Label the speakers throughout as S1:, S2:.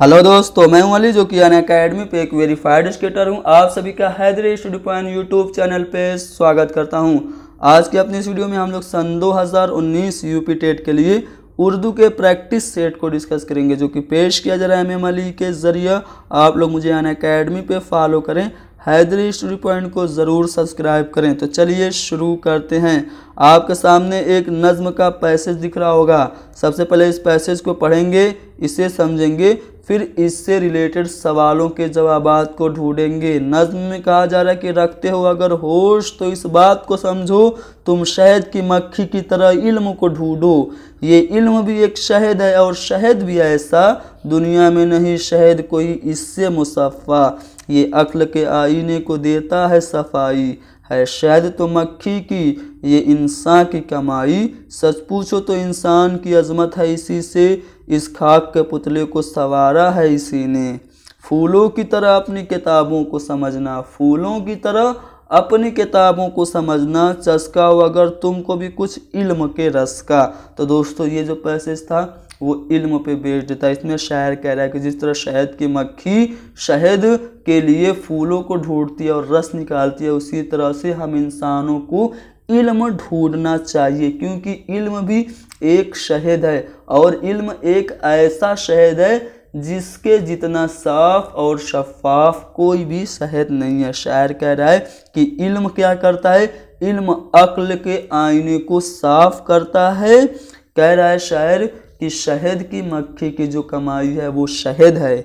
S1: Hello दोस्तों, मैं हूं अली जो कि अनअकैडमी पे एक वेरीफाइड स्केटर हूं। आप सभी का Haidari Study Point YouTube channel पे स्वागत करता हूं। आज की अपनी इस वीडियो में हम लोग सन 2019 यूपी टेट के लिए उर्दू के प्रैक्टिस सेट को डिस्कस करेंगे, जो कि पेश किया जा रहा है एम अली के ज़रिए। आप लोग मुझे अनअकैडमी पे फॉलो करें, हैदरी स्टडी पॉइंट को ज़रूर सब्सक्राइब करें। तो चलिए शुरू करते हैं। आपके सामने एक नज़्म का पैसेज दिख रहा होगा। सबसे पहले इस पैसेज को पढ़ेंगे, इसे समझेंगे, फिर इससे रिलेटेड सवालों के जवाबात को ढूंढेंगे। नज़्म में कहा जा रहा है कि रखते हो अगर होश तो इस बात को समझो, तुम शहद की मक्खी की तरह इल्म को ढूंढो। ये इल्म भी एक शहद है और शहद भी ऐसा दुनिया में नहीं शहद कोई इससे मुसफ़ा। ये अक्ल के आईने को देता है सफाई, है शहद तो मक्खी की ये इंसान की कमाई। सच पूछो तो इंसान की अजमत है इसी से, इस खाक के पुतले को संवारा है इसी ने। फूलों की तरह अपनी किताबों को समझना, फूलों की तरह अपनी किताबों को समझना, चस्का हो अगर तुमको भी कुछ इल्म के रस का। तो दोस्तों, ये जो पैसेज था वो इल्म पे बेस्ड था। इसमें शायर कह रहा है कि जिस तरह शहद की मक्खी शहद के लिए फूलों को ढूंढती है और रस निकालती है, उसी तरह से हम इंसानों को इल्म ढूंढना चाहिए, क्योंकि इल्म भी एक शहद है और इल्म एक ऐसा शहद है जिसके जितना साफ और शफाफ कोई भी शहद नहीं है। शायर कह रहा है कि इल्म क्या करता है, इल्म अक्ल के आईने को साफ करता है। कह रहा है शायर कि शहद की मक्खी की जो कमाई है वो शहद है,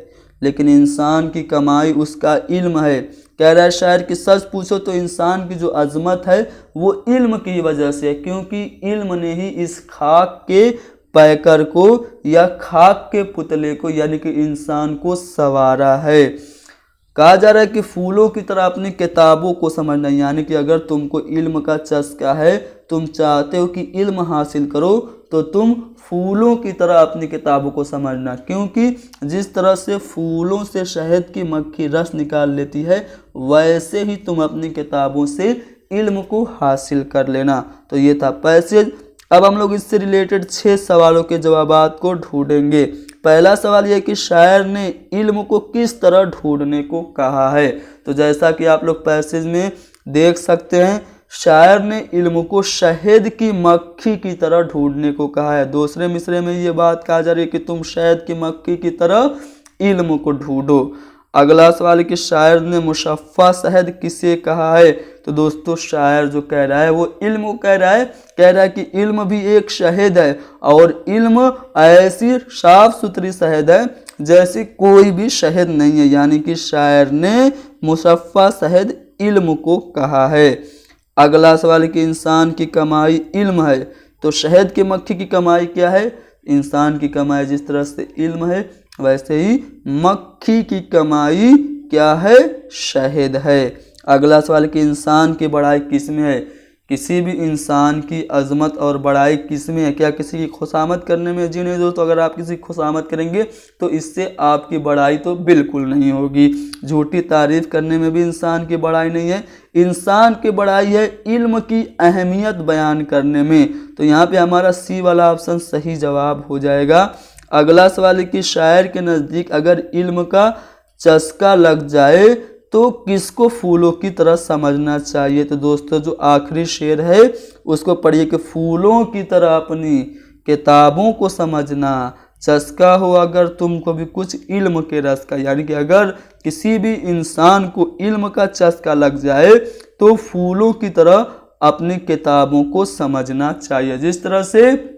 S1: लेकिन इंसान की कमाई उसका इल्म है। कह रहा है शायर कि सच पूछो तो इंसान की जो अजमत है वो इल्म की वजह से है, क्योंकि इल्म ने ही इस खाक के पैकर को या खाक के पुतले को यानी कि इंसान को संवारा है। कहा जा रहा है कि फूलों की तरह अपनी किताबों को समझना, यानी कि अगर तुमको इल्म का चस्का है, तुम चाहते हो कि इल्म हासिल करो, तो तुम फूलों की तरह अपनी किताबों को समझना, क्योंकि जिस तरह से फूलों से शहद की मक्खी रस निकाल लेती है, वैसे ही तुम अपनी किताबों से इल्म को हासिल कर लेना। तो ये था पैसेज। अब हम लोग इससे रिलेटेड 6 सवालों के जवाबात को ढूंढेंगे। पहला सवाल यह कि शायर ने इल्म को किस तरह ढूंढने को कहा है। तो जैसा कि आप लोग पैसेज में देख सकते हैं, शायर ने इल्म को शहद की मक्खी की तरह ढूंढने को कहा है। दूसरे मिसरे में ये बात कहा जा रही है कि तुम शहद की मक्खी की तरह इल्म को ढूंढो। अगला सवाल है कि शायर ने मुशफ़्फ़ा शहद किसे कहा है। तो दोस्तों, शायर जो कह रहा है वो इल्म को कह रहा है कि इल्म भी एक शहद है और इल्म ऐसी साफ सुथरी शहद है जैसी कोई भी शहद नहीं है, यानी कि शायर ने मुशफ़्फ़ा शहद इल्म को कहा है। अगला सवाल है कि इंसान की कमाई इल्म है। तो शहद की मक्खी की कमाई क्या है? इंसान की कमाई जिस तरह से इल्म है, वैसे ही मक्खी की कमाई क्या है? शहद है। अगला सवाल कि इंसान की बड़ाई किस में है। किसी भी इंसान की अजमत और बड़ाई किस में है? क्या किसी की खुशामद करने में? जी नहीं दोस्तों, अगर आप किसी की खुशामद करेंगे तो इससे आपकी बड़ाई तो बिल्कुल नहीं होगी। झूठी तारीफ करने में भी इंसान की बड़ाई नहीं है। इंसान की बड़ाई है इल्म की अहमियत बयान करने में। तो यहाँ पे हमारा सी वाला ऑप्शन सही जवाब हो जाएगा। अगला सवाल है कि शायर के नज़दीक अगर इल्म का चस्का लग जाए तो किसको फूलों की तरह समझना चाहिए। तो दोस्तों, जो आखिरी शेर है उसको पढ़िए कि फूलों की तरह अपनी किताबों को समझना, चस्का हो अगर तुमको भी कुछ इल्म के रस का, यानी कि अगर किसी भी इंसान को इल्म का चस्का लग जाए तो फूलों की तरह अपनी किताबों को समझना चाहिए। जिस तरह से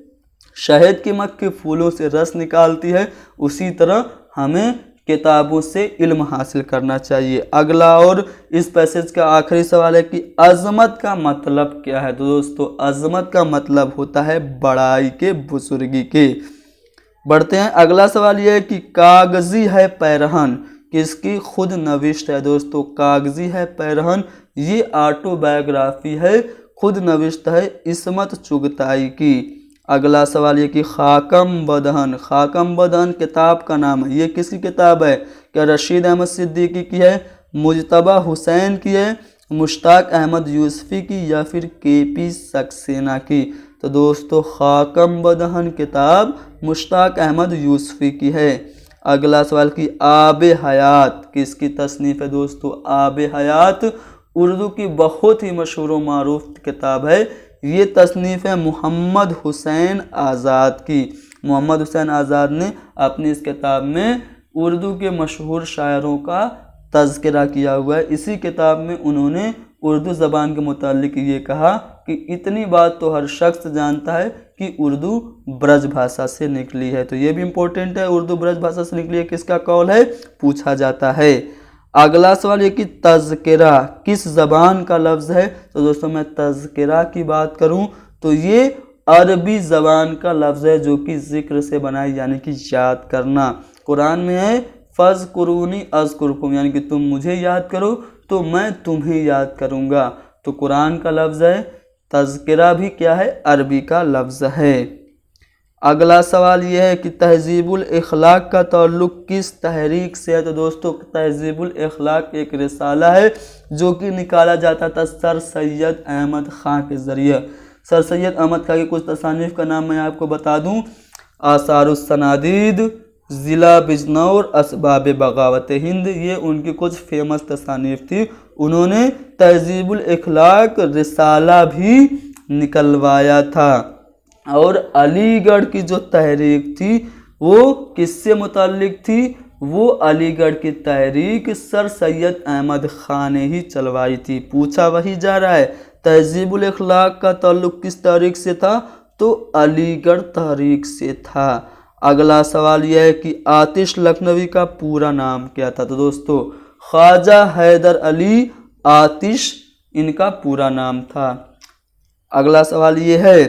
S1: शहद की मक्खी फूलों से रस निकालती है, उसी तरह हमें किताबों से इल्म हासिल करना चाहिए। अगला और इस पैसेज का आखिरी सवाल है कि अजमत का मतलब क्या है। तो दोस्तों, अजमत का मतलब होता है बड़ाई के, बुजुर्गी के। बढ़ते हैं। अगला सवाल यह है कि कागजी है पैरहन किसकी खुद नविश्त है। दोस्तों, कागजी है पैरहन ये ऑटोबायोग्राफी है, खुद नविश्त है इस्मत चुगताई की। अगला सवाल ये कि खाकम बदहन, खाकम बदहन किताब का नाम है, ये किसकी किताब है? क्या रशीद अहमद सिद्दीकी की है, मुजतबा हुसैन की है, मुश्ताक अहमद यूसुफी की, या फिर KP सक्सेना की? तो दोस्तों, खाकम बदहन किताब मुश्ताक अहमद यूसुफी की है। अगला सवाल कि आब हयात किसकी तसनीफ़ है दोस्तों? आब हयात उर्दू की बहुत ही मशहूर व मारूफ किताब है। ये तसनीफ़ है मोहम्मद हुसैन आज़ाद की। मोहम्मद हुसैन आज़ाद ने अपनी इस किताब में उर्दू के मशहूर शायरों का तज़किरा किया हुआ है। इसी किताब में उन्होंने उर्दू ज़बान के मुतालिक ये कहा कि इतनी बात तो हर शख्स जानता है कि उर्दू ब्रज भाषा से निकली है। तो ये भी इम्पोर्टेंट है, उर्दू ब्रज भाषा से निकली है, किसका कौल है, पूछा जाता है। अगला सवाल ये कि तज़किरा किस ज़बान का लफ्ज़ है? तो दोस्तों मैं तज़किरा की बात करूं तो ये अरबी ज़बान का लफ्ज़ है, जो कि ज़िक्र से बनाई यानी कि याद करना। कुरान में है फ़ज़कुरूनी अज़कुरकुम, यानी कि तुम मुझे याद करो तो मैं तुम्हें याद करूँगा। तो कुरान का लफ्ज़ है, तज़किरा भी क्या है, अरबी का लफ्ज़ है। अगला सवाल यह है कि तहज़ीबुल इख़लाक़ का ताल्लुक़ किस तहरीक से है? तो दोस्तों तहज़ीबुल इख़लाक़ एक रिसाला है जो कि निकाला जाता था सर सैयद अहमद ख़ां के ज़रिए। सर सैयद अहमद ख़ां की कुछ तसानीफ़ का नाम मैं आपको बता दूँ। आसारुस सनादीद, ज़िला बिजनौर, असबाब बगावत हिंद, ये उनकी कुछ फेमस तसानीफ़ थी। उन्होंने तहज़ीबुल इख़लाक़ रिसाला भी निकलवाया था। और अलीगढ़ की जो तहरीक थी वो किससे मुताल्लिक थी? वो अलीगढ़ की तहरीक सर सैयद अहमद ख़ां ने ही चलवाई थी। पूछा वही जा रहा है, तहज़ीबुल इख़लाक़ का ताल्लुक़ किस तहरीक से था? तो अलीगढ़ तहरीक से था। अगला सवाल यह है कि आतिश लखनवी का पूरा नाम क्या था? तो दोस्तों ख्वाजा हैदर अली आतिश इनका पूरा नाम था। अगला सवाल ये है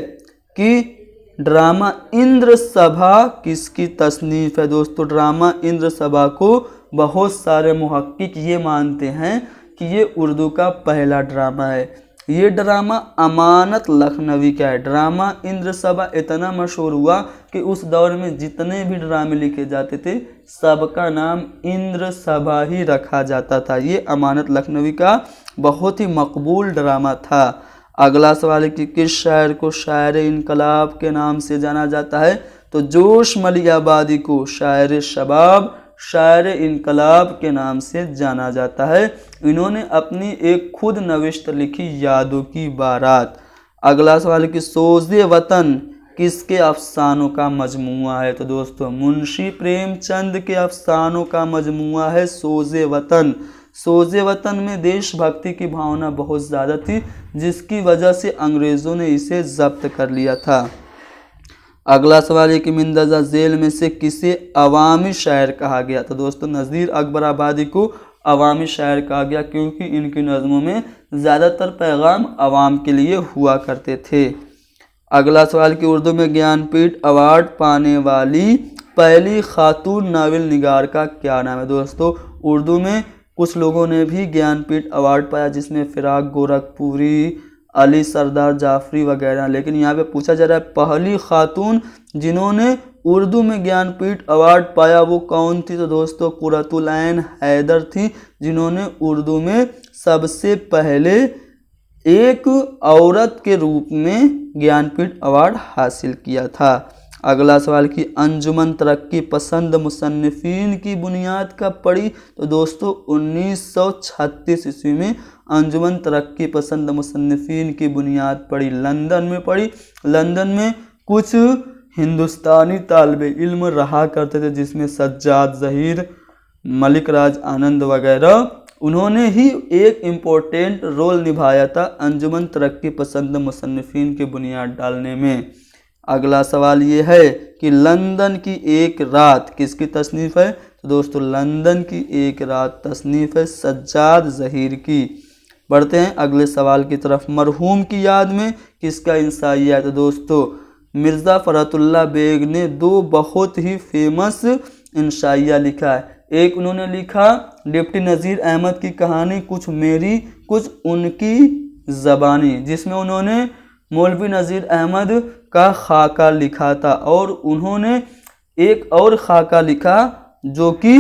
S1: कि ड्रामा इंद्र सभा किसकी तसनीफ़ है? दोस्तों ड्रामा इंद्र सभा को बहुत सारे मुहक्किक ये मानते हैं कि ये उर्दू का पहला ड्रामा है। ये ड्रामा अमानत लखनवी का है। ड्रामा इंद्र सभा इतना मशहूर हुआ कि उस दौर में जितने भी ड्रामे लिखे जाते थे सबका नाम इंद्र सभा ही रखा जाता था। ये अमानत लखनवी का बहुत ही मकबूल ड्रामा था। अगला सवाल है कि किस शायर को शायर इनकलाब के नाम से जाना जाता है? तो जोश मलियाबादी को शायर शबाब, शायर इनकलाब के नाम से जाना जाता है। इन्होंने अपनी एक खुद नविश्त लिखी यादों की बारात। अगला सवाल है कि सोज़े वतन किसके अफसानों का मजमुआ है? तो दोस्तों मुंशी प्रेमचंद के अफसानों का मजमुआ है सोज़े वतन। सोज़े वतन में देशभक्ति की भावना बहुत ज़्यादा थी, जिसकी वजह से अंग्रेज़ों ने इसे ज़ब्त कर लिया था। अगला सवाल है कि मिंदजा जेल में से किसे अवामी शायर कहा गया? तो दोस्तों नज़ीर अकबर आबादी को अवामी शायर कहा गया, क्योंकि इनकी नज़मों में ज़्यादातर पैगाम अवाम के लिए हुआ करते थे। अगला सवाल कि उर्दू में ज्ञानपीठ अवार्ड पाने वाली पहली खातून नावल निगार का क्या नाम है? दोस्तों उर्दू में कुछ लोगों ने भी ज्ञानपीठ अवार्ड पाया, जिसमें फिराक गोरखपुरी, अली सरदार जाफरी वगैरह। लेकिन यहाँ पे पूछा जा रहा है पहली खातून जिन्होंने उर्दू में ज्ञानपीठ अवार्ड पाया वो कौन थी? तो दोस्तों कुर्रतुल ऐन हैदर थी, जिन्होंने उर्दू में सबसे पहले एक औरत के रूप में ज्ञानपीठ अवार्ड हासिल किया था। अगला सवाल कि अंजुमन तरक्की पसंद मुसन्निफीन की बुनियाद कब पड़ी? तो दोस्तों 1936 ईस्वी में अंजुमन तरक्की पसंद मुसन्निफीन की बुनियाद पड़ी। लंदन में पड़ी। लंदन में कुछ हिंदुस्तानी तालिब इल्म रहा करते थे, जिसमें सज्जाद ज़हीर, मलिक राज आनंद वगैरह। उन्होंने ही एक इम्पोर्टेंट रोल निभाया था अंजुमन तरक्की पसंद मुसन्निफीन की बुनियाद डालने में। अगला सवाल ये है कि लंदन की एक रात किसकी तसनीफ़ है? तो दोस्तों लंदन की एक रात तसनीफ़ है सज्जाद ज़हीर की। बढ़ते हैं अगले सवाल की तरफ। मरहूम की याद में किसका इंसाइया है? तो दोस्तों मिर्ज़ा फ़रतुल्लाह बेग ने दो बहुत ही फेमस इंशाइया लिखा है। एक उन्होंने लिखा डिप्टी नज़ीर अहमद की कहानी कुछ मेरी कुछ उनकी ज़बानी, जिसमें उन्होंने मौलवी नज़ीर अहमद का खाका लिखा था। और उन्होंने एक और खाका लिखा जो कि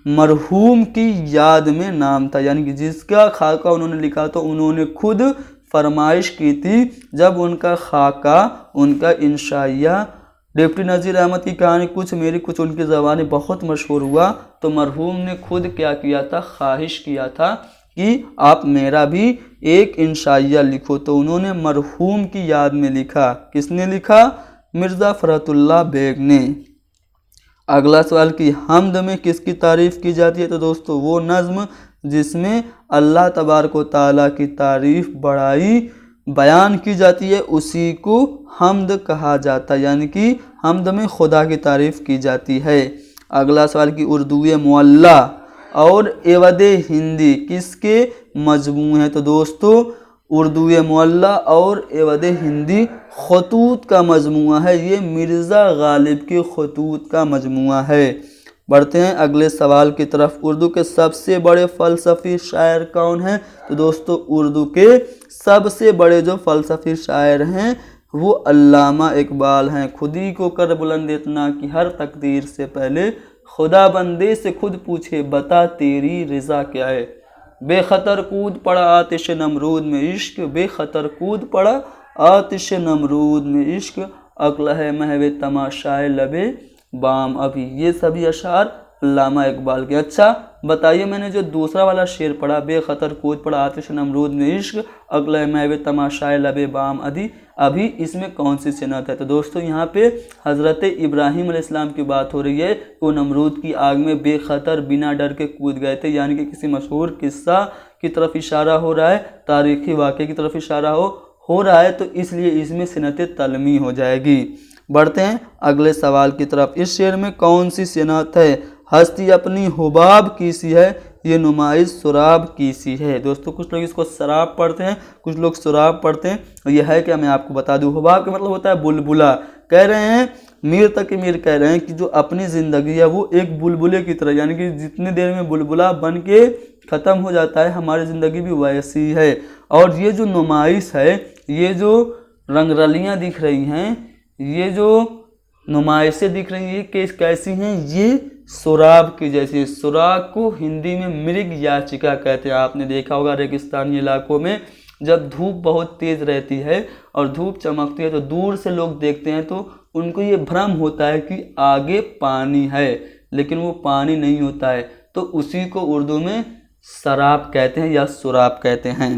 S1: मरहूम की याद में नाम था, यानी कि जिसका खाका उन्होंने लिखा तो उन्होंने खुद फरमाइश की थी जब उनका खाका, उनका इंशाइया डिप्टी नज़ीर अहमद की कहानी कुछ मेरी कुछ उनकी ज़बानी बहुत मशहूर हुआ तो मरहूम ने खुद क्या किया था, ख्वाहिश किया था कि आप मेरा भी एक इंशाइया लिखो। तो उन्होंने मरहूम की याद में लिखा। किसने लिखा? मिर्ज़ा फ़रहतुल्लाह बेग ने। अगला सवाल कि हमद में किसकी तारीफ़ की जाती है? तो दोस्तों वो नज़्म जिसमें अल्लाह तबारक व तआला की तारीफ़ बड़ाई बयान की जाती है उसी को हमद कहा जाता है, यानी कि हमद में खुदा की तारीफ़ की जाती है। अगला सवाल कि उर्दूए मुअल्ला और एवद हिंदी किसके मजमू हैं? तो दोस्तों उर्दूए मुअल्ला और एवद हिंदी खतूत का मजमुआ है। ये मिर्ज़ा गालिब के खतूत का मजमुआ है। बढ़ते हैं अगले सवाल की तरफ। उर्दू के सबसे बड़े फ़लसफ़ी शायर कौन हैं? तो दोस्तों उर्दू के सबसे बड़े जो फ़लसफ़ी शायर हैं वो अल्लामा इकबाल हैं। खुद ही को कर बुलंद इतना कि हर तकदीर से पहले खुदा बंदे से खुद पूछे बता तेरी रज़ा क्या है। बेखतर कूद पड़ा आतिश नमरूद में इश्क, बेखतर कूद पड़ा आतिश नमरूद में इश्क, अक्ल है महवे तमाशाए लबे बाम अभी। ये सभी अशार अल्लामा इकबाल के। अच्छा बताइए, मैंने जो दूसरा वाला शेर पढ़ा, बेखतर कूद पड़ा आतिश नमरूद में इश्क, अक्ल है महवे तमाशाए लबे बाम अभी इसमें कौन सी सिनत है? तो दोस्तों यहाँ पे हज़रत इब्राहीम अलैहिस्सलाम की बात हो रही है। वो नमरूद की आग में बेखतर बिना डर के कूद गए थे, यानी कि किसी मशहूर किस्सा की तरफ इशारा हो रहा है, तारीख़ी वाक़े की तरफ इशारा हो रहा है, तो इसलिए इसमें सिनत तलमी हो जाएगी। बढ़ते हैं अगले सवाल की तरफ। इस शेर में कौन सी सिनत है? हस्ती अपनी हुबाब की सी है, ये नुमाइश सुराब की सी है। दोस्तों कुछ लोग इसको शराब पढ़ते हैं, कुछ लोग सुराब पढ़ते हैं। और यह है क्या, मैं आपको बता दूं, हुबाब का मतलब होता है बुलबुला। कह रहे हैं मीर तक मीर कह रहे हैं कि जो अपनी ज़िंदगी है वो एक बुलबुले की तरह, यानी कि जितनी देर में बुलबुला बन के ख़त्म हो जाता है, हमारी ज़िंदगी भी वैसी है। और ये जो नुमाइश है, ये जो रंगरलियाँ दिख रही हैं, ये जो नुमाइशें दिख रही हैं, ये कैसी हैं? ये सुराब की जैसी। सुराग को हिंदी में मृग याचिका कहते हैं। आपने देखा होगा रेगिस्तानी इलाकों में जब धूप बहुत तेज़ रहती है और धूप चमकती है तो दूर से लोग देखते हैं तो उनको ये भ्रम होता है कि आगे पानी है, लेकिन वो पानी नहीं होता है। तो उसी को उर्दू में शराब कहते हैं या सुराब कहते हैं।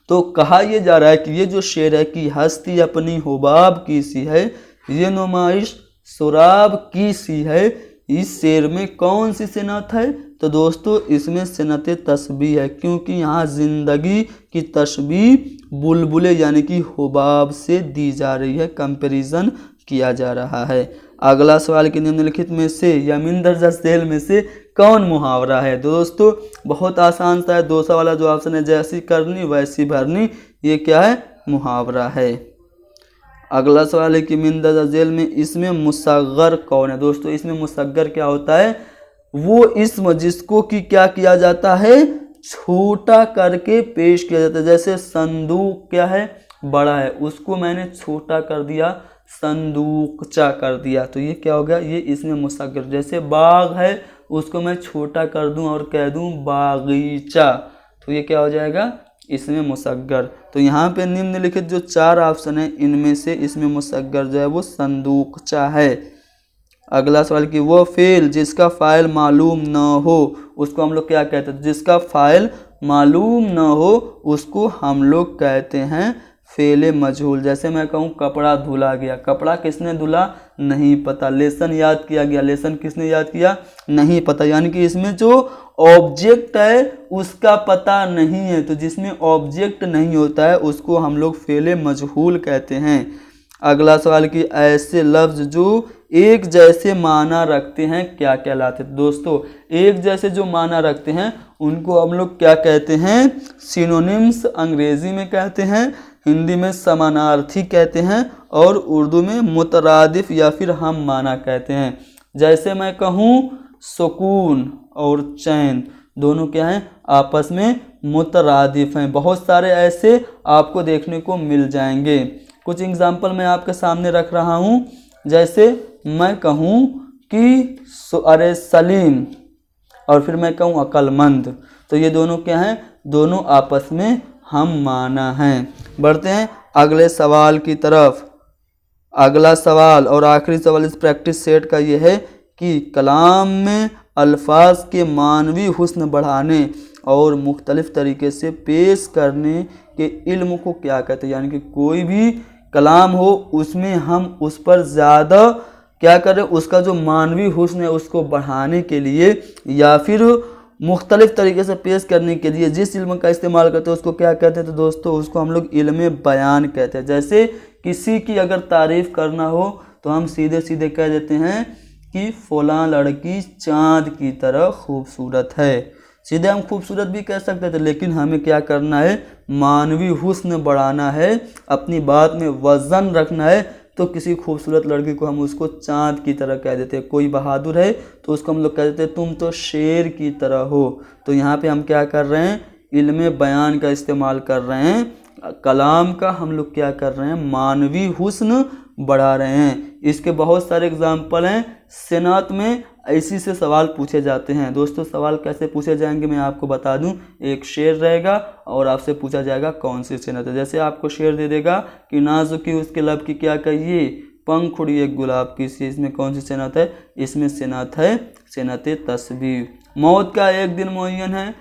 S1: तो कहा यह जा रहा है कि ये जो शेर है कि हस्ती अपनी हुबाब की सी है, ये नुमाइश सुराब की सी है, इस शेर में कौन सी सिनत है? तो दोस्तों इसमें सिनत तस्बीह है, क्योंकि यहाँ ज़िंदगी की तशबीह बुलबुले यानी कि हुबाब से दी जा रही है, कंपैरिजन किया जा रहा है। अगला सवाल कि निम्नलिखित में से या मिन दर्जा झेल में से कौन मुहावरा है? दोस्तों बहुत आसान सा है, दूसरा वाला जो ऑप्शन है, जैसी करनी वैसी भरनी, ये क्या है? मुहावरा है। अगला सवाल है कि मिन दर्जा झेल में इसमें मुसग्गर कौन है? दोस्तों इसमें मुसग्गर क्या होता है? वो इस्म जिसको कि क्या किया जाता है? छोटा करके पेश किया जाता है। जैसे संदूक क्या है? बड़ा है, उसको मैंने छोटा कर दिया, संदूकचा कर दिया, तो ये क्या हो गया? ये इसमें मुसग्गर। जैसे बाग है, उसको मैं छोटा कर दूं और कह दूं बागीचा, तो ये क्या हो जाएगा? इसमें मुसग्गर। तो यहाँ पे निम्नलिखित जो चार ऑप्शन है इनमें से इसमें मुसग्गर जो है वो संदूकचा है। अगला सवाल कि वो फेल जिसका फ़ाइल मालूम न हो उसको हम लोग क्या कहते हैं? जिसका फ़ाइल मालूम न हो उसको हम लोग कहते हैं फेले मजहूल। जैसे मैं कहूँ कपड़ा धुला गया, कपड़ा किसने धुला? नहीं पता। लेसन याद किया गया, लेसन किसने याद किया? नहीं पता। यानी कि इसमें जो ऑब्जेक्ट है उसका पता नहीं है, तो जिसमें ऑब्जेक्ट नहीं होता है उसको हम लोग फेले मजहूल कहते हैं। अगला सवाल कि ऐसे लफ्ज़ जो एक जैसे माना रखते हैं क्या कहलाते हैं? दोस्तों एक जैसे जो माना रखते हैं उनको हम लोग क्या कहते हैं? सिनोनिम्स अंग्रेज़ी में कहते हैं, हिंदी में समानार्थी कहते हैं और उर्दू में मुतरादिफ या फिर हम माना कहते हैं। जैसे मैं कहूँ सुकून और चैन, दोनों क्या हैं? आपस में मुतरादिफ हैं। बहुत सारे ऐसे आपको देखने को मिल जाएंगे। कुछ एग्जाम्पल मैं आपके सामने रख रहा हूँ। जैसे मैं कहूँ कि अरे सलीम और फिर मैं कहूँ अक्लमंद, तो ये दोनों क्या हैं? दोनों आपस में हम माना हैं। बढ़ते हैं अगले सवाल की तरफ। अगला सवाल और आखिरी सवाल इस प्रैक्टिस सेट का ये है कि कलाम में अल्फाज के मानवी हुस्न बढ़ाने और मुख्तलिफ तरीके से पेश करने के इल्म को क्या कहते हैं। यानी कि कोई भी कलाम हो उसमें हम उस पर ज़्यादा क्या करें, उसका जो मानवी हुस्न है उसको बढ़ाने के लिए या फिर मुख्तलिफ तरीके से पेश करने के लिए जिस इल्म का इस्तेमाल करते हैं उसको क्या कहते हैं। तो दोस्तों उसको हम लोग इल्म बयान कहते हैं। जैसे किसी की अगर तारीफ़ करना हो तो हम सीधे सीधे कह देते हैं कि फ़लाँ लड़की चाँद की तरह खूबसूरत है। सीधे हम खूबसूरत भी कह सकते थे, लेकिन हमें क्या करना है, मानवी हुस्न बढ़ाना है, अपनी बात में वज़न रखना है। तो किसी खूबसूरत लड़की को हम उसको चाँद की तरह कह देते हैं। कोई बहादुर है तो उसको हम लोग कह देते हैं तुम तो शेर की तरह हो। तो यहाँ पे हम क्या कर रहे हैं, इल्म बयान का इस्तेमाल कर रहे हैं। कलाम का हम लोग क्या कर रहे हैं, मानवी हुस्न बढ़ा रहे हैं। इसके बहुत सारे एग्जाम्पल हैं। सेनात में इसी से सवाल पूछे जाते हैं। दोस्तों सवाल कैसे पूछे जाएंगे मैं आपको बता दूं। एक शेर रहेगा और आपसे पूछा जाएगा कौन सी सेनात है। जैसे आपको शेर दे देगा कि नाजुकी उसके लब की क्या कहिए, पंख उड़ी एक गुलाब की, इसमें कौन सी सेनात है, इसमें सेनात है सेनात तस्बीह। मौत का एक दिन मुअय्यन है,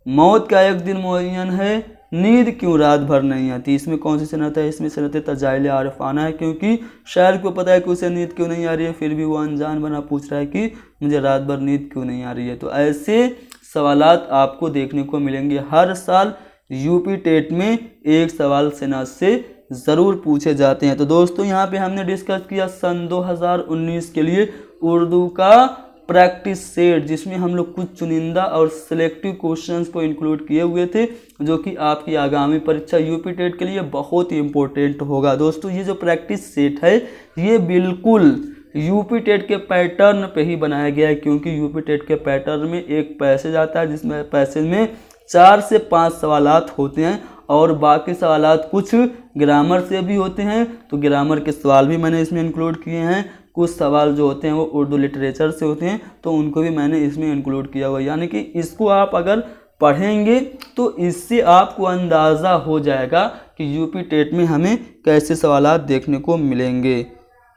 S1: मौत का एक दिन मुअय्यन है, नींद क्यों रात भर नहीं आती, इसमें कौन सी सनत है, इसमें सनत तजाइल आरफाना है। क्योंकि शायर को पता है कि उसे नींद क्यों नहीं आ रही है, फिर भी वो अनजान बना पूछ रहा है कि मुझे रात भर नींद क्यों नहीं आ रही है। तो ऐसे सवालात आपको देखने को मिलेंगे। हर साल यूपी टेट में एक सवाल सेनात से ज़रूर पूछे जाते हैं। तो दोस्तों यहाँ पे हमने डिस्कस किया सन 2019 के लिए उर्दू का प्रैक्टिस सेट, जिसमें हम लोग कुछ चुनिंदा और सिलेक्टिव क्वेश्चंस को इंक्लूड किए हुए थे, जो कि आपकी आगामी परीक्षा यूपी टेट के लिए बहुत ही इंपॉर्टेंट होगा। दोस्तों ये जो प्रैक्टिस सेट है ये बिल्कुल यूपी टेट के पैटर्न पे ही बनाया गया है। क्योंकि यूपी टेट के पैटर्न में एक पैसेज आता है जिसमें पैसेज में 4 से 5 सवालात होते हैं और बाकी सवालात कुछ ग्रामर से भी होते हैं। तो ग्रामर के सवाल भी मैंने इसमें इंक्लूड किए हैं। कुछ सवाल जो होते हैं वो उर्दू लिटरेचर से होते हैं, तो उनको भी मैंने इसमें इंक्लूड किया हुआ है। यानी कि इसको आप अगर पढ़ेंगे तो इससे आपको अंदाज़ा हो जाएगा कि यूपी टेट में हमें कैसे सवालात देखने को मिलेंगे।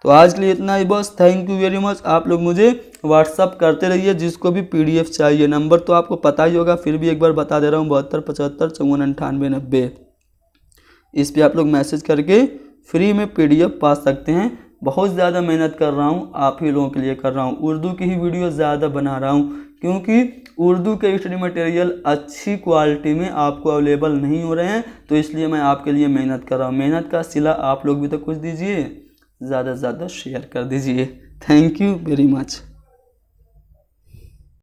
S1: तो आज के लिए इतना ही बस। Thank you very much. आप लोग मुझे व्हाट्सअप करते रहिए, जिसको भी PDF चाहिए। नंबर तो आपको पता ही होगा, फिर भी एक बार बता दे रहा हूँ, 72 75 54 98 90। इस पर आप लोग मैसेज करके फ्री में PDF पा सकते हैं। बहुत ज़्यादा मेहनत कर रहा हूँ, आप ही लोगों के लिए कर रहा हूँ। उर्दू की ही वीडियो ज़्यादा बना रहा हूँ क्योंकि उर्दू के स्टडी मटेरियल अच्छी क्वालिटी में आपको अवेलेबल नहीं हो रहे हैं। तो इसलिए मैं आपके लिए मेहनत कर रहा हूँ। मेहनत का सिला आप लोग भी तो कुछ दीजिए, ज़्यादा से ज़्यादा शेयर कर दीजिए। Thank you very much.